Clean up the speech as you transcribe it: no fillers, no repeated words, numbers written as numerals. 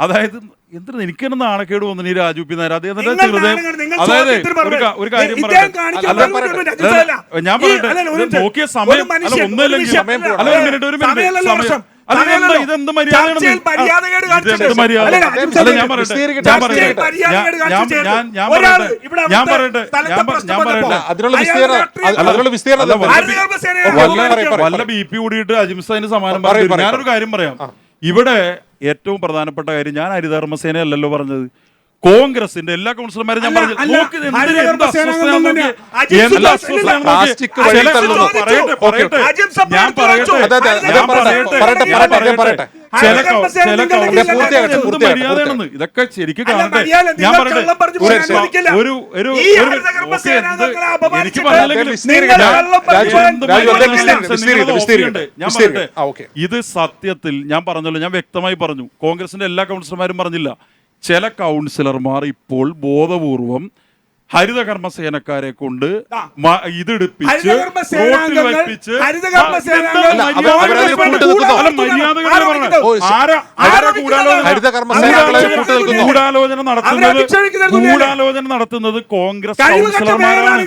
അതായത് എന്തിനാ എനിക്കെന്നെ നാണക്കേട് തോന്നുന്നു ഈ രാജു പി നായർ അദ്ദേഹത്തിന്റെ ചെറുതേ. അതായത് ഒരു കാര്യം ഞാൻ പറയട്ടെ, നോക്കിയ സമയം അല്ല ഒന്നുമില്ലെങ്കിൽ അല്ല ഒരു മിനിറ്റ് ഇതെന്ത് മര്യാദയാണ്? ഞാൻ പറയട്ടെ വല്ല ബി പി കൂടിയിട്ട് അജിംസൈന് സമാനം പറഞ്ഞു. ഞാനൊരു കാര്യം പറയാം. ഇവിടെ ഏറ്റവും പ്രധാനപ്പെട്ട കാര്യം, ഞാൻ ഹരിതകർമ്മസേന അല്ലല്ലോ പറഞ്ഞത്, കോൺഗ്രസിന്റെ എല്ലാ കൗൺസിലർമാരും ഞാൻ പറഞ്ഞു. ഇതൊക്കെ ശരിക്കും കാണട്ടെ. ഞാൻ പറയട്ടെ, എനിക്ക് ഇത് സത്യത്തിൽ ഞാൻ പറഞ്ഞല്ലോ, ഞാൻ വ്യക്തമായി പറഞ്ഞു, കോൺഗ്രസിന്റെ എല്ലാ കൗൺസിലർമാരും പറഞ്ഞില്ല. ചില കൗൺസിലർമാർ ഇപ്പോൾ ബോധപൂർവം ഹരിതകർമ്മസേനക്കാരെ കൊണ്ട് ഇതെടുപ്പിച്ച് റോട്ടിൽ വയ്പ്പിച്ച് ഗൂഢാലോചന നടത്തുന്നത് കോൺഗ്രസ് കൗൺസിലർമാരാണ്.